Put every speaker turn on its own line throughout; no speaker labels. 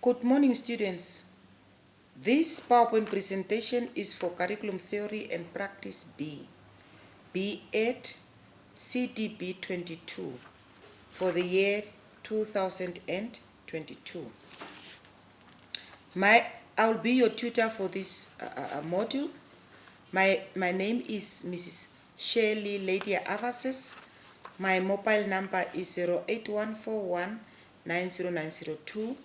Good morning, students. This PowerPoint presentation is for Curriculum Theory and Practice B, B8 CTB22 for the year 2022. I'll be your tutor for this module. My name is Mrs. Shirley Lydia Avases. My mobile number is 08141 90902.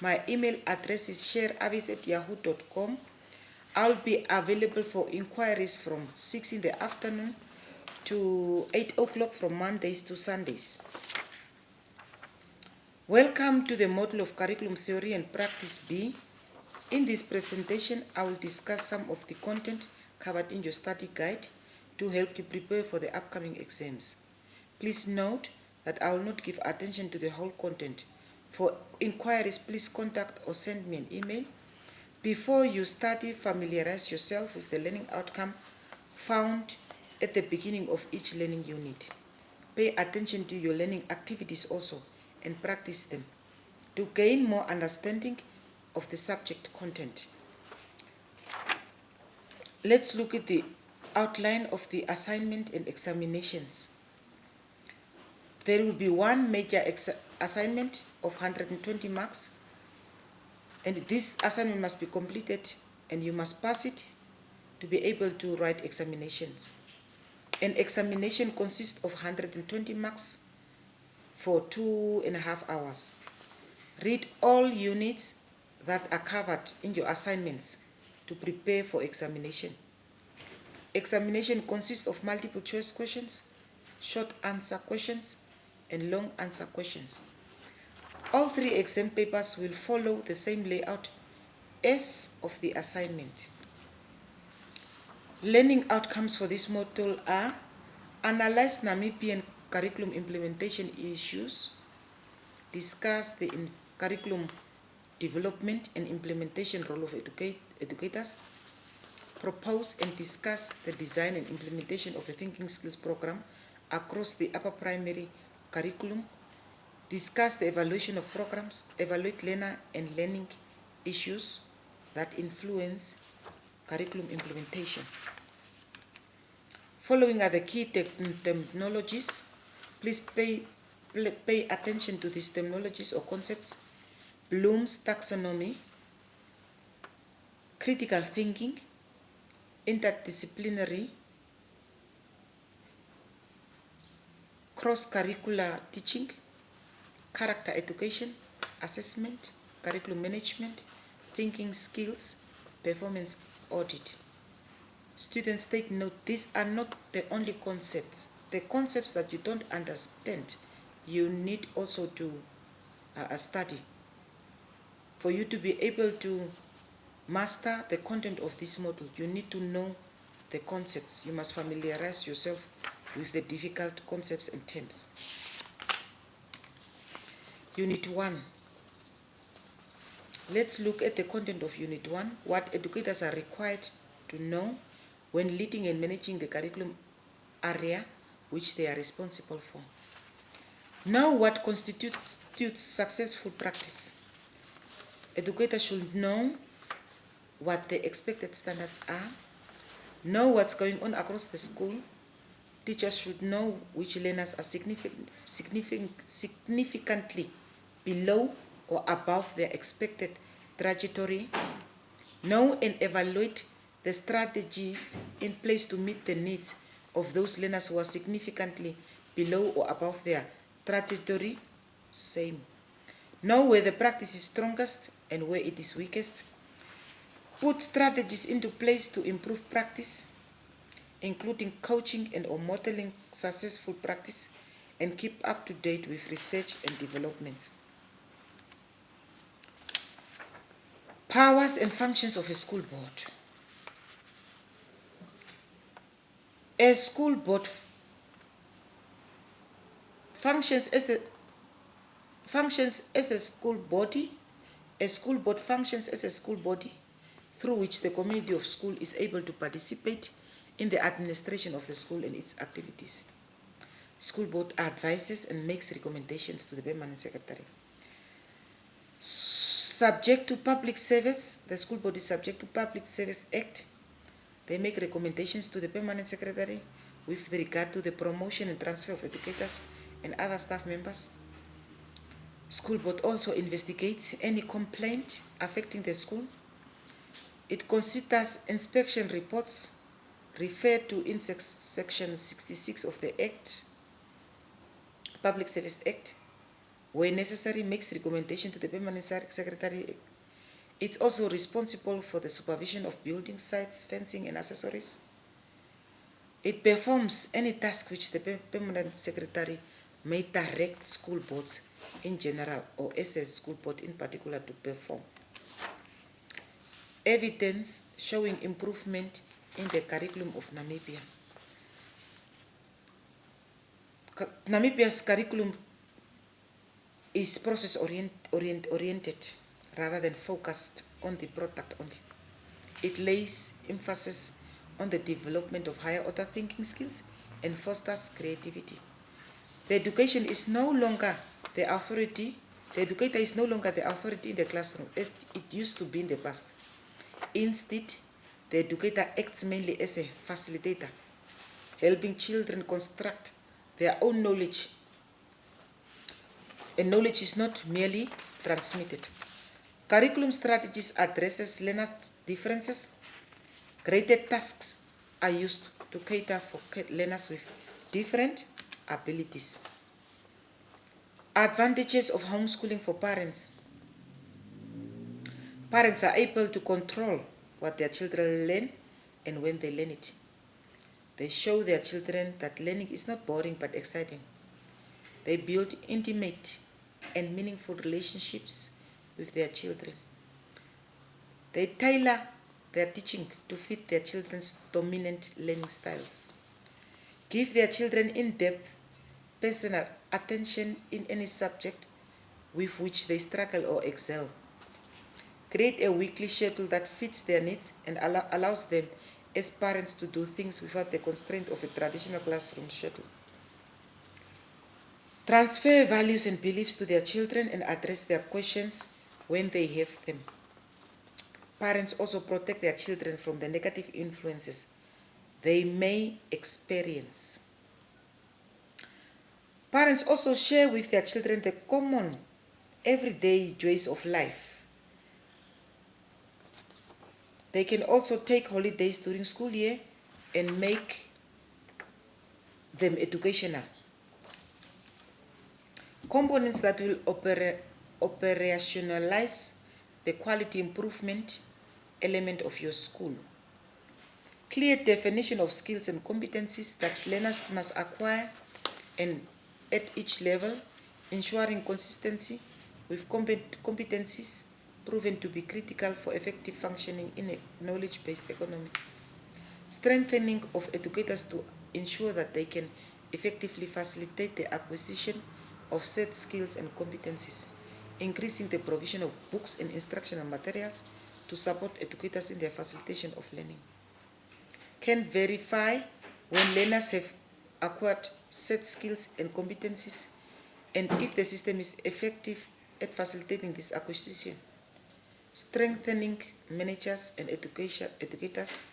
My email address is shareavis@yahoo.com. I'll be available for inquiries from 6 in the afternoon to 8 o'clock from Mondays to Sundays. Welcome to the module of Curriculum Theory and Practice B. In this presentation, I will discuss some of the content covered in your study guide to help you prepare for the upcoming exams. Please note that I will not give attention to the whole content. For inquiries, please contact or send me an email. Before you study, familiarize yourself with the learning outcome found at the beginning of each learning unit. Pay attention to your learning activities also and practice them to gain more understanding of the subject content. Let's look at the outline of the assignment and examinations. There will be one major assignment of 120 marks, and this assignment must be completed and you must pass it to be able to write examinations. An examination consists of 120 marks for 2.5 hours. Read all units that are covered in your assignments to prepare for examination. Examination consists of multiple choice questions, short answer questions, and long answer questions. All three exam papers will follow the same layout as of the assignment. Learning outcomes for this module are: analyze Namibian curriculum implementation issues, discuss the curriculum development and implementation role of educators, propose and discuss the design and implementation of a thinking skills program across the upper primary curriculum, discuss the evaluation of programs, evaluate learner and learning issues that influence curriculum implementation. Following are the key terminologies. Please pay attention to these terminologies or concepts: Bloom's taxonomy, critical thinking, interdisciplinary, cross-curricular teaching, character education, assessment, curriculum management, thinking skills, performance audit. Students, take note, these are not the only concepts. The concepts that you don't understand, you need also to study. For you to be able to master the content of this module, you need to know the concepts. You must familiarize yourself with the difficult concepts and terms. Unit 1. Let's look at the content of Unit 1, what educators are required to know when leading and managing the curriculum area which they are responsible for. Know what constitutes successful practice. Educators should know what the expected standards are, know what's going on across the school. Teachers should know which learners are significantly below or above their expected trajectory. Know and evaluate the strategies in place to meet the needs of those learners who are significantly below or above their trajectory. Same. Know where the practice is strongest and where it is weakest. Put strategies into place to improve practice, including coaching and or modeling successful practice, and keep up to date with research and developments. Powers and functions of a school board. A school board functions as a school body. A school board functions as a school body through which the community of school is able to participate in the administration of the school and its activities. School board advises and makes recommendations to the permanent secretary. subject to public service. The school board is subject to Public Service Act. They make recommendations to the permanent secretary with regard to the promotion and transfer of educators and other staff members. School board also investigates any complaint affecting the school. It considers inspection reports referred to in section 66 of the Act, Public Service Act. Where necessary, makes recommendation to the permanent secretary. It's also responsible for the supervision of building sites, fencing, and accessories. It performs any task which the permanent secretary may direct school boards in general or as a school board in particular to perform. Evidence showing improvement in the curriculum of Namibia. Namibia's curriculum is process-oriented rather than focused on the product only. It lays emphasis on the development of higher order thinking skills and fosters creativity. The education is no longer the authority. The educator is no longer the authority in the classroom. It used to be in the past. Instead, the educator acts mainly as a facilitator, helping children construct their own knowledge. And knowledge is not merely transmitted. Curriculum strategies addresses learner differences. Graded tasks are used to cater for learners with different abilities. Advantages of homeschooling for parents. Parents are able to control what their children learn and when they learn it. They show their children that learning is not boring but exciting. They build intimate and meaningful relationships with their children. They tailor their teaching to fit their children's dominant learning styles. Give their children in-depth personal attention in any subject with which they struggle or excel. Create a weekly schedule that fits their needs and allows them as parents to do things without the constraint of a traditional classroom schedule. Transfer values and beliefs to their children and address their questions when they have them. Parents also protect their children from the negative influences they may experience. Parents also share with their children the common everyday joys of life. They can also take holidays during school year and make them educational. Components that will operationalize the quality improvement element of your school. Clear definition of skills and competencies that learners must acquire and at each level, ensuring consistency with competencies proven to be critical for effective functioning in a knowledge-based economy. Strengthening of educators to ensure that they can effectively facilitate the acquisition of set skills and competencies, increasing the provision of books and instructional materials to support educators in their facilitation of learning. Can verify when learners have acquired set skills and competencies and if the system is effective at facilitating this acquisition. Strengthening managers and educators,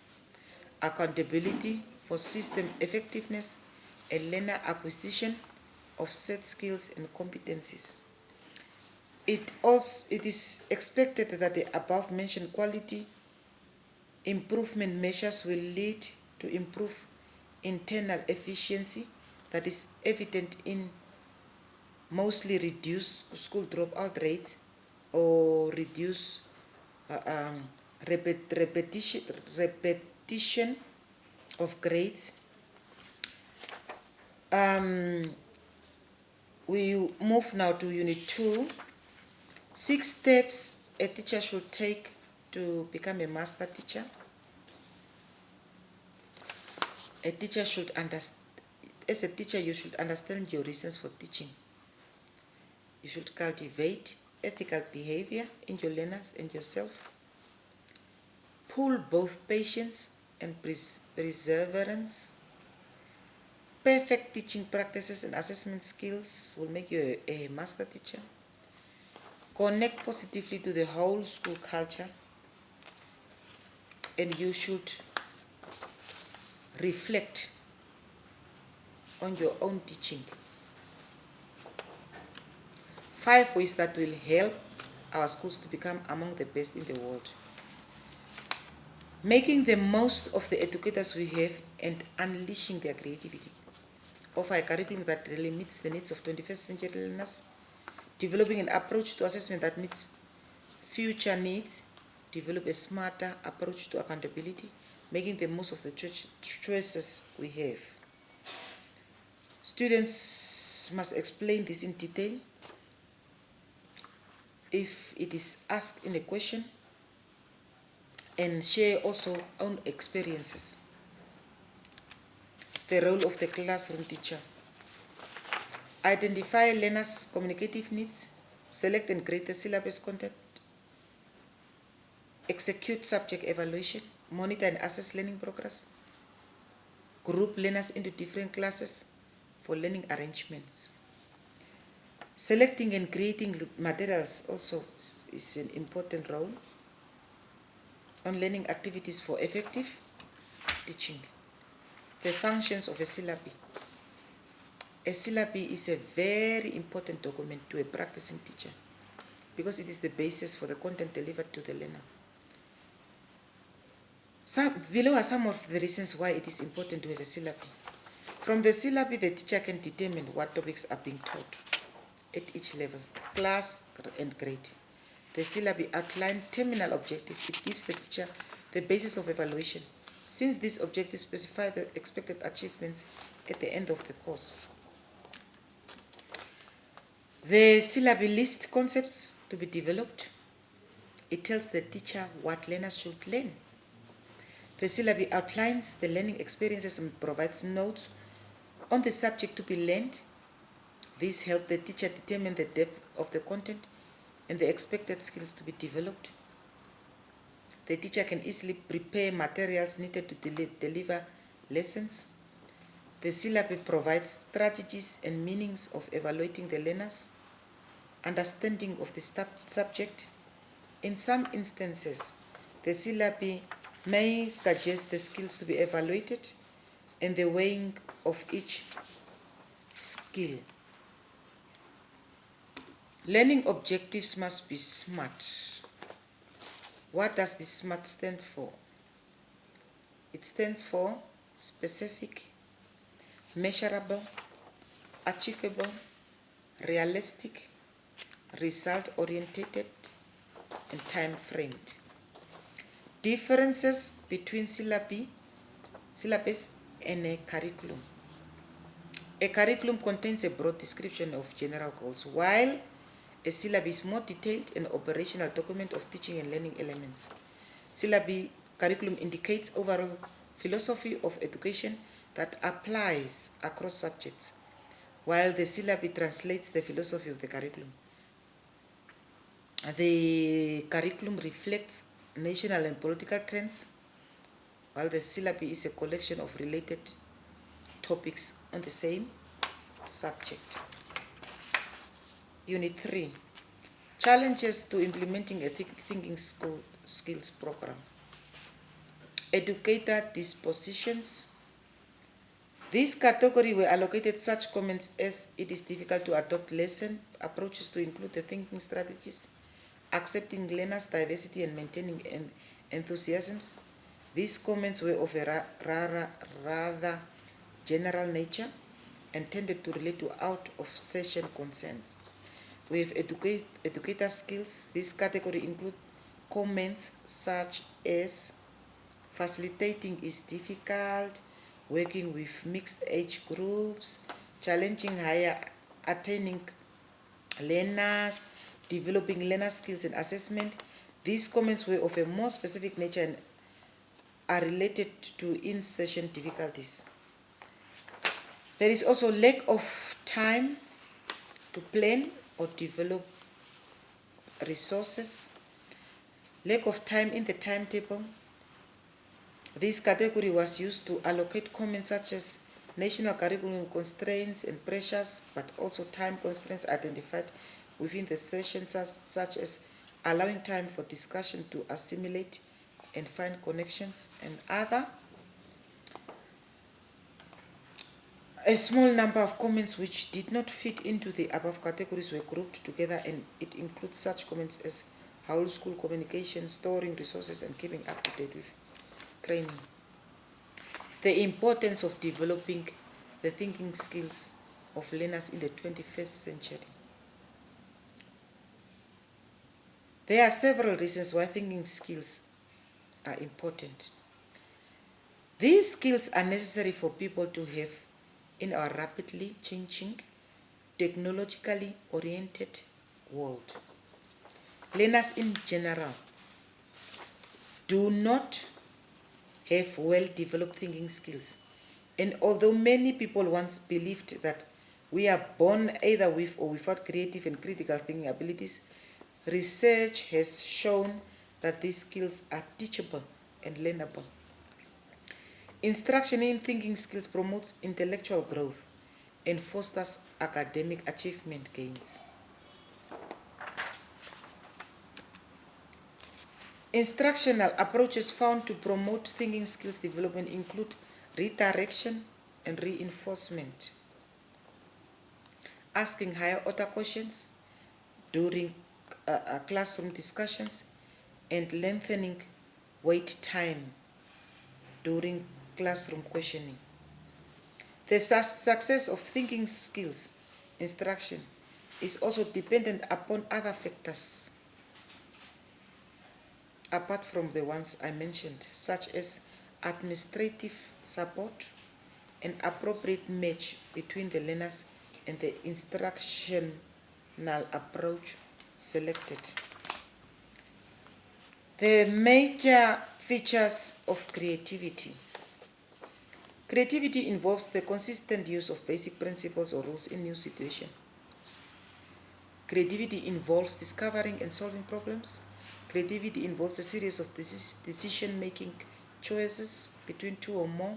accountability for system effectiveness and learner acquisition of set skills and competencies. It is expected that the above mentioned quality improvement measures will lead to improve internal efficiency that is evident in mostly reduce school dropout rates or reduce repetition of grades. We move now to Unit 2. 6 steps a teacher should take to become a master teacher. A teacher should understand. As a teacher, you should understand your reasons for teaching. You should cultivate ethical behavior in your learners and yourself. Pull both patience and perseverance. Perfect teaching practices and assessment skills will make you a master teacher. connect positively to the whole school culture, and you should reflect on your own teaching. 5 ways that will help our schools to become among the best in the world. Making the most of the educators we have and unleashing their creativity. Offer a curriculum that really meets the needs of 21st century learners. Developing an approach to assessment that meets future needs. Develop a smarter approach to accountability. Making the most of the choices we have. Students must explain this in detail if it is asked in a question, and share also own experiences. The role of the classroom teacher. Identify learners' communicative needs, select and grade the syllabus content, execute subject evaluation, monitor and assess learning progress, group learners into different classes for learning arrangements. Selecting and creating materials also is an important role on learning activities for effective teaching. The functions of a syllabi. A syllabi is a very important document to a practicing teacher because it is the basis for the content delivered to the learner. Below are some of the reasons why it is important to have a syllabi. From the syllabi, the teacher can determine what topics are being taught at each level, class and grade. The syllabi outline terminal objectives. It gives the teacher the basis of evaluation, since these objectives specify the expected achievements at the end of the course. The syllabi lists concepts to be developed. It tells the teacher what learners should learn. The syllabi outlines the learning experiences and provides notes on the subject to be learned. This helps the teacher determine the depth of the content and the expected skills to be developed. The teacher can easily prepare materials needed to deliver lessons. The syllabi provides strategies and meanings of evaluating the learner's understanding of the subject. In some instances, the syllabi may suggest the skills to be evaluated and the weighing of each skill. Learning objectives must be SMART. What does this SMART stand for? It stands for specific, measurable, achievable, realistic, result-oriented, and time-framed. Differences between syllabus and a curriculum. A curriculum contains a broad description of general goals, while a syllabi is more detailed and operational document of teaching and learning elements. Syllabi curriculum indicates overall philosophy of education that applies across subjects, while the syllabi translates the philosophy of the curriculum. The curriculum reflects national and political trends, while the syllabi is a collection of related topics on the same subject. Unit 3, Challenges to implementing a thinking school skills program. Educator dispositions. This category were allocated such comments as it is difficult to adopt lesson approaches to include the thinking strategies, accepting learners' diversity and maintaining enthusiasms. These comments were of a rather general nature and tended to relate to out-of-session concerns. We have educator skills. This category includes comments such as facilitating is difficult, working with mixed age groups, challenging higher attaining learners, developing learner skills and assessment. These comments were of a more specific nature and are related to in-session difficulties. There is also lack of time to plan or develop resources, lack of time in the timetable. This category was used to allocate comments such as national curriculum constraints and pressures, but also time constraints identified within the session, such as allowing time for discussion to assimilate and find connections, and other. A small number of comments which did not fit into the above categories were grouped together, and it includes such comments as whole school communication, storing resources, and keeping up to date with training. The importance of developing the thinking skills of learners in the 21st century. There are several reasons why thinking skills are important. These skills are necessary for people to have in our rapidly changing, technologically oriented world. Learners in general do not have well-developed thinking skills. And although many people once believed that we are born either with or without creative and critical thinking abilities, research has shown that these skills are teachable and learnable. Instruction in thinking skills promotes intellectual growth and fosters academic achievement gains. Instructional approaches found to promote thinking skills development include redirection and reinforcement, asking higher order questions during classroom discussions, and lengthening wait time during classroom questioning. The success of thinking skills instruction is also dependent upon other factors apart from the ones I mentioned, such as administrative support, an appropriate match between the learners and the instructional approach selected. The major features of creativity. Creativity involves the consistent use of basic principles or rules in new situations. Creativity involves discovering and solving problems. Creativity involves a series of decision-making choices between two or more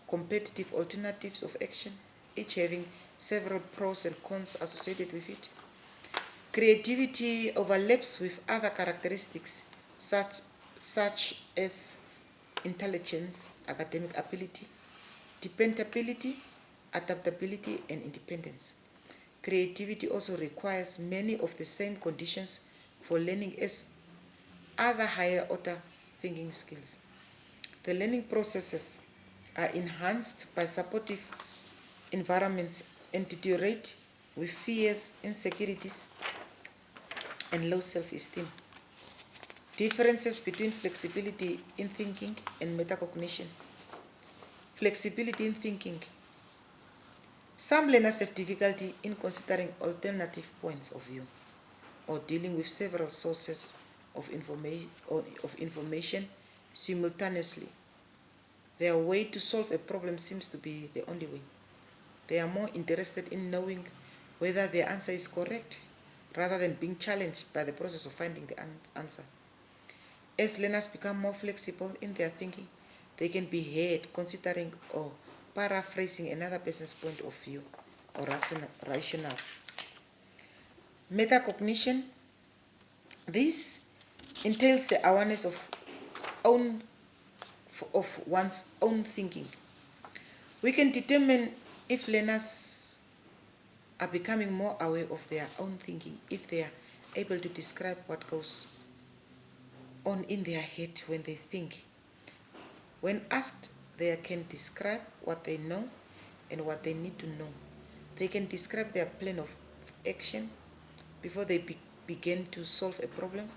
competitive alternatives of action, each having several pros and cons associated with it. Creativity overlaps with other characteristics such as intelligence, academic ability, dependability, adaptability, and independence. Creativity also requires many of the same conditions for learning as other higher order thinking skills. The learning processes are enhanced by supportive environments and deteriorate with fears, insecurities, and low self-esteem. Differences between flexibility in thinking and metacognition. Flexibility in thinking. Some learners have difficulty in considering alternative points of view or dealing with several sources of information simultaneously. Their way to solve a problem seems to be the only way. They are more interested in knowing whether their answer is correct rather than being challenged by the process of finding the answer. As learners become more flexible in their thinking, they can be heard considering or paraphrasing another person's point of view or rationale. Metacognition. This entails the awareness of one's own thinking. We can determine if learners are becoming more aware of their own thinking if they are able to describe what goes on in their head when they think. When asked, they can describe what they know and what they need to know. They can describe their plan of action before they begin to solve a problem.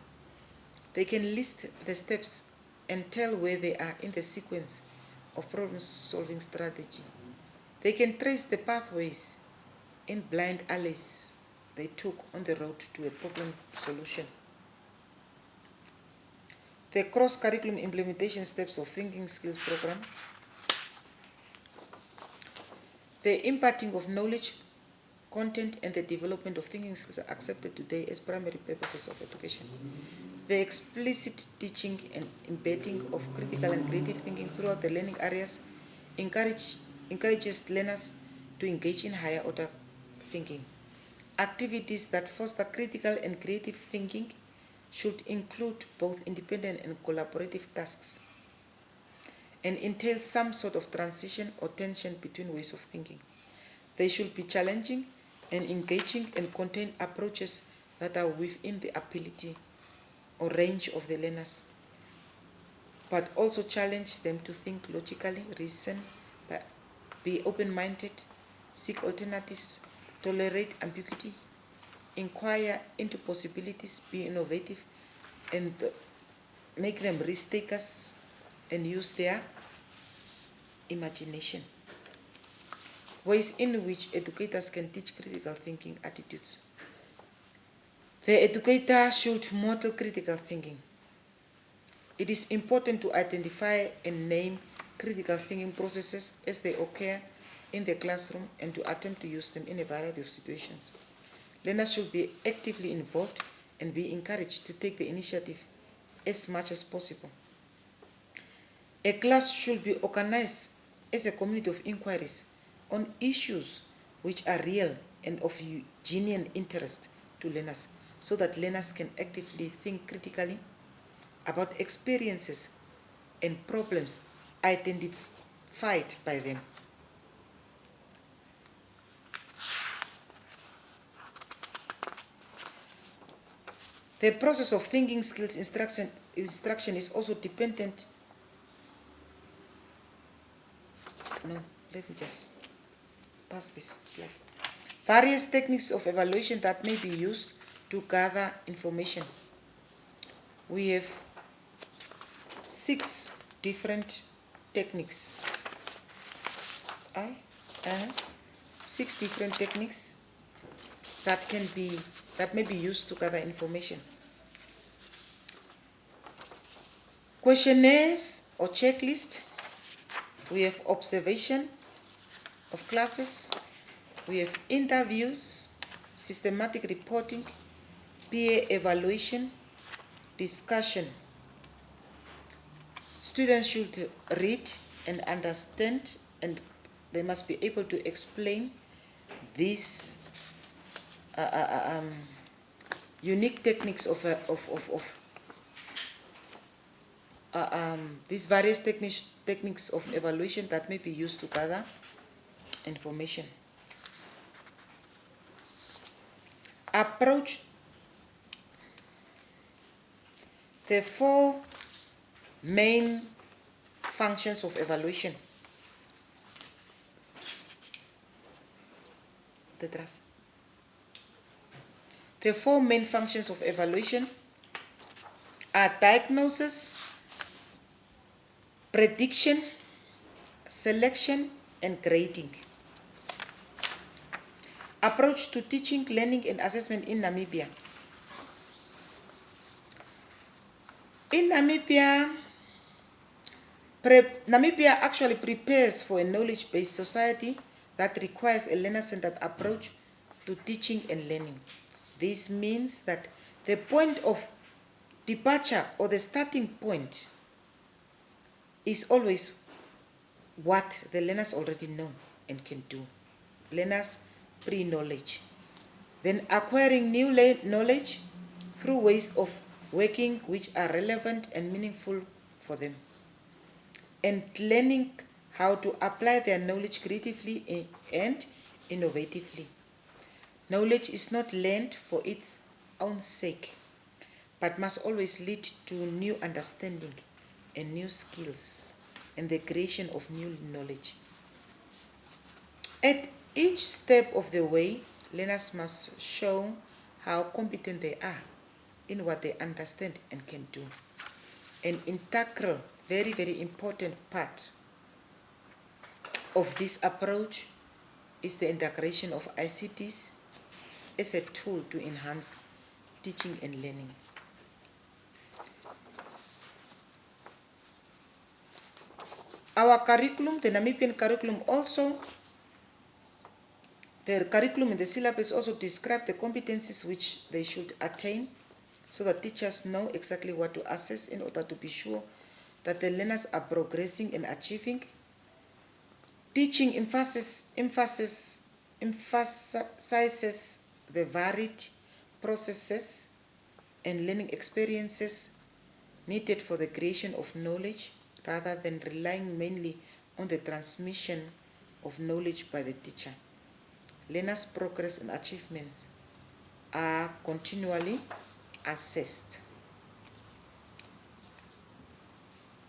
They can list the steps and tell where they are in the sequence of problem-solving strategy. They can trace the pathways in blind alleys they took on the road to a problem solution. The cross-curriculum implementation steps of thinking skills program. The imparting of knowledge, content, and the development of thinking skills are accepted today as primary purposes of education. The explicit teaching and embedding of critical and creative thinking throughout the learning areas encourages learners to engage in higher order thinking. Activities that foster critical and creative thinking should include both independent and collaborative tasks and entail some sort of transition or tension between ways of thinking. They should be challenging and engaging and contain approaches that are within the ability or range of the learners, but also challenge them to think logically, reason, be open-minded, seek alternatives, tolerate ambiguity, inquire into possibilities, be innovative, and make them risk takers and use their imagination. Ways in which educators can teach critical thinking attitudes. The educator should model critical thinking. It is important to identify and name critical thinking processes as they occur in the classroom and to attempt to use them in a variety of situations. Learners should be actively involved and be encouraged to take the initiative as much as possible. A class should be organized as a community of inquiries on issues which are real and of genuine interest to learners, so that learners can actively think critically about experiences and problems identified by them. The process of thinking skills instruction is also dependent. No, let me just pass this slide. Various techniques of evaluation that may be used to gather information. We have 6 different techniques. 6 different techniques that may be used to gather information. Questionnaires or checklist. We have observation of classes. We have interviews, systematic reporting, peer evaluation, discussion. Students should read and understand, and they must be able to explain these unique techniques of these various techniques of evaluation that may be used to gather information. Approach. The 4 main functions of evaluation. The 4 main functions of evaluation are diagnosis, prediction, selection, and grading. Approach to teaching, learning, and assessment in Namibia. In Namibia, Namibia actually prepares for a knowledge-based society that requires a learner-centered approach to teaching and learning. This means that the point of departure or the starting point is always what the learners already know and can do. Learners pre-knowledge. Then acquiring new knowledge through ways of working which are relevant and meaningful for them. And learning how to apply their knowledge creatively and innovatively. Knowledge is not learned for its own sake, but must always lead to new understanding and new skills and the creation of new knowledge. At each step of the way, learners must show how competent they are in what they understand and can do. An integral, very, very important part of this approach is the integration of ICTs as a tool to enhance teaching and learning. Our curriculum, the Namibian curriculum also, the curriculum in the syllabus also describe the competencies which they should attain so that teachers know exactly what to assess in order to be sure that the learners are progressing and achieving. Teaching emphasizes the varied processes and learning experiences needed for the creation of knowledge rather than relying mainly on the transmission of knowledge by the teacher. Learners' progress and achievements are continually assessed.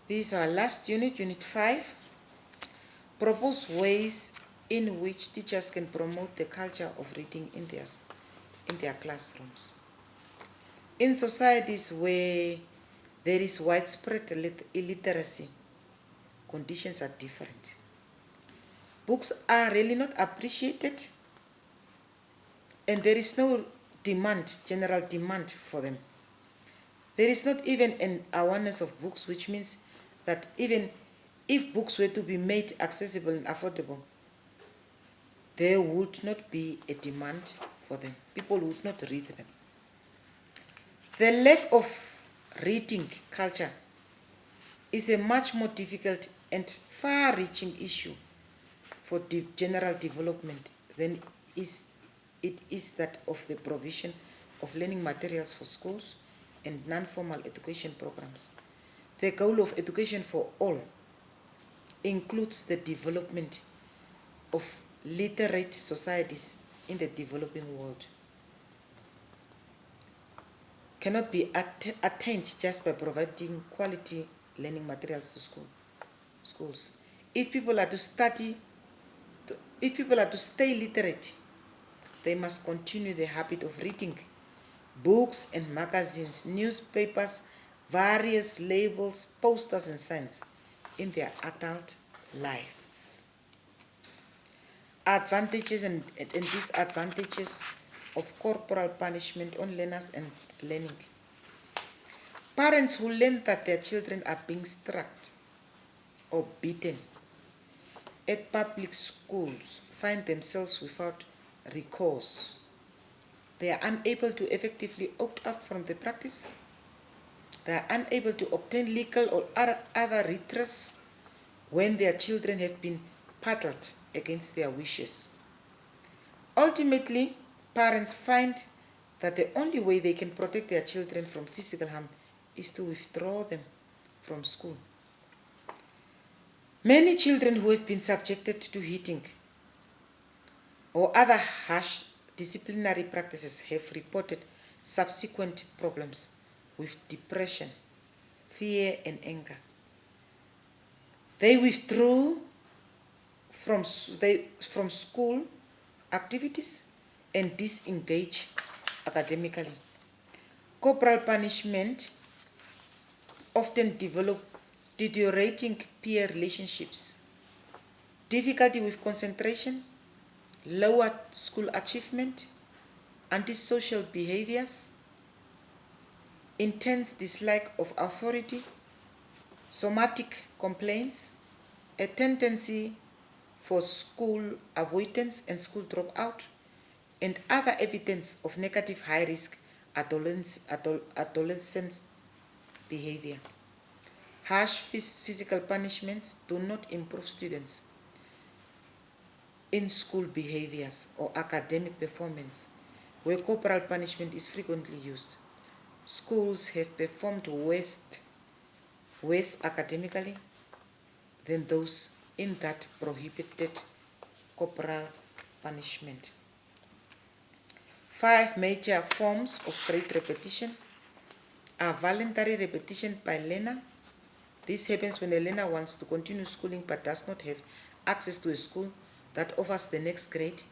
This is our last unit, Unit 5. Propose ways in which teachers can promote the culture of reading in their classrooms. In societies where there is widespread illiteracy, conditions are different. Books are really not appreciated, and there is no general demand for them. There is not even an awareness of books, which means that even if books were to be made accessible and affordable, there would not be a demand for them. People would not read them. The lack of reading culture is a much more difficult and far-reaching issue for general development than it is that of the provision of learning materials for schools and non-formal education programs. The goal of education for all includes the development of literate societies in the developing world. Cannot be attained just by providing quality learning materials to schools. If people are to stay literate, they must continue the habit of reading books and magazines, newspapers, various labels, posters, and signs in their adult lives. Advantages and disadvantages of corporal punishment on learners and learning. Parents who learn that their children are being struck or beaten at public schools find themselves without recourse. They are unable to effectively opt out from the practice. They are unable to obtain legal or other redress when their children have been paddled against their wishes. Ultimately, parents find that the only way they can protect their children from physical harm is to withdraw them from school. Many children who have been subjected to hitting or other harsh disciplinary practices have reported subsequent problems with depression, fear, and anger. They withdrew from school activities and disengage academically. Corporal punishment often develop deteriorating peer relationships, difficulty with concentration, lower school achievement, antisocial behaviors, intense dislike of authority, somatic complaints, a tendency for school avoidance and school dropout, and other evidence of negative high-risk adolescent behavior. Harsh physical punishments do not improve students in school behaviors or academic performance, where corporal punishment is frequently used. Schools have performed worse academically than those in that prohibited corporal punishment. 5 major forms of grade repetition are voluntary repetition by learner. This happens when a learner wants to continue schooling but does not have access to a school that offers the next grade.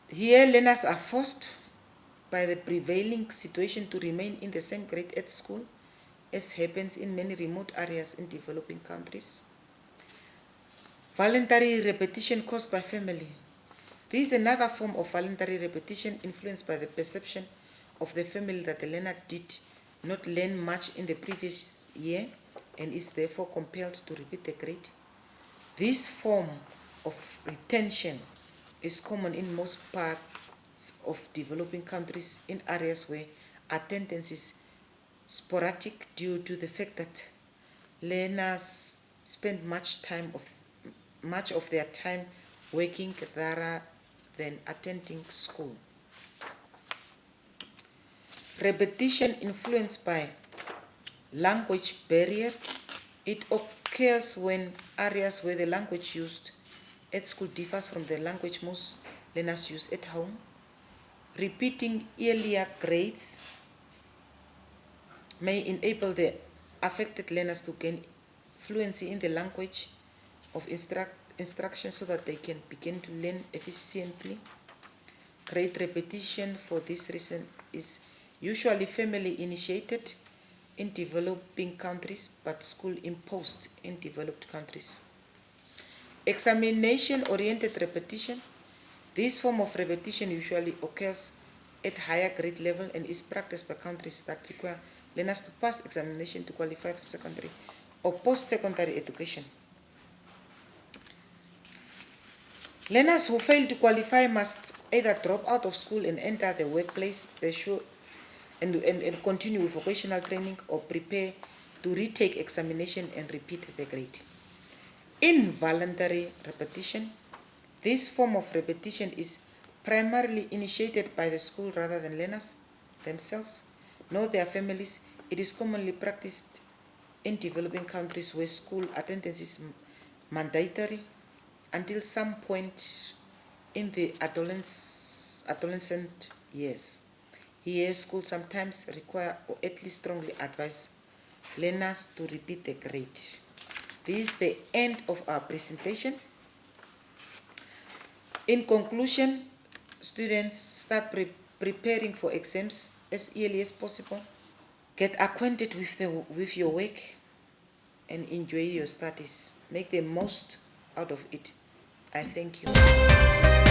Here, learners are forced by the prevailing situation to remain in the same grade at school, as happens in many remote areas in developing countries. Voluntary repetition caused by family. This is another form of voluntary repetition influenced by the perception of the family that the learner did not learn much in the previous year and is therefore compelled to repeat the grade. This form of retention is common in most parts of developing countries in areas where attendance is sporadic due to the fact that learners spend much of their time working than attending school. Repetition influenced by language barrier. It occurs when areas where the language used at school differs from the language most learners use at home. Repeating earlier grades may enable the affected learners to gain fluency in the language of instruction so that they can begin to learn efficiently. Grade repetition for this reason is usually family initiated in developing countries but school imposed in developed countries. Examination-oriented repetition. This form of repetition usually occurs at higher grade level and is practiced by countries that require learners to pass examination to qualify for secondary or post-secondary education. Learners who fail to qualify must either drop out of school and enter the workplace, pursue and continue with vocational training, or prepare to retake examination and repeat the grade. Involuntary repetition. This form of repetition is primarily initiated by the school rather than learners themselves, nor their families. It is commonly practiced in developing countries where school attendance is mandatory until some point in the adolescent years. Here, schools sometimes require or at least strongly advise learners to repeat the grade. This is the end of our presentation. In conclusion, students, start preparing for exams as early as possible. Get acquainted with your work and enjoy your studies. Make the most out of it. I thank you.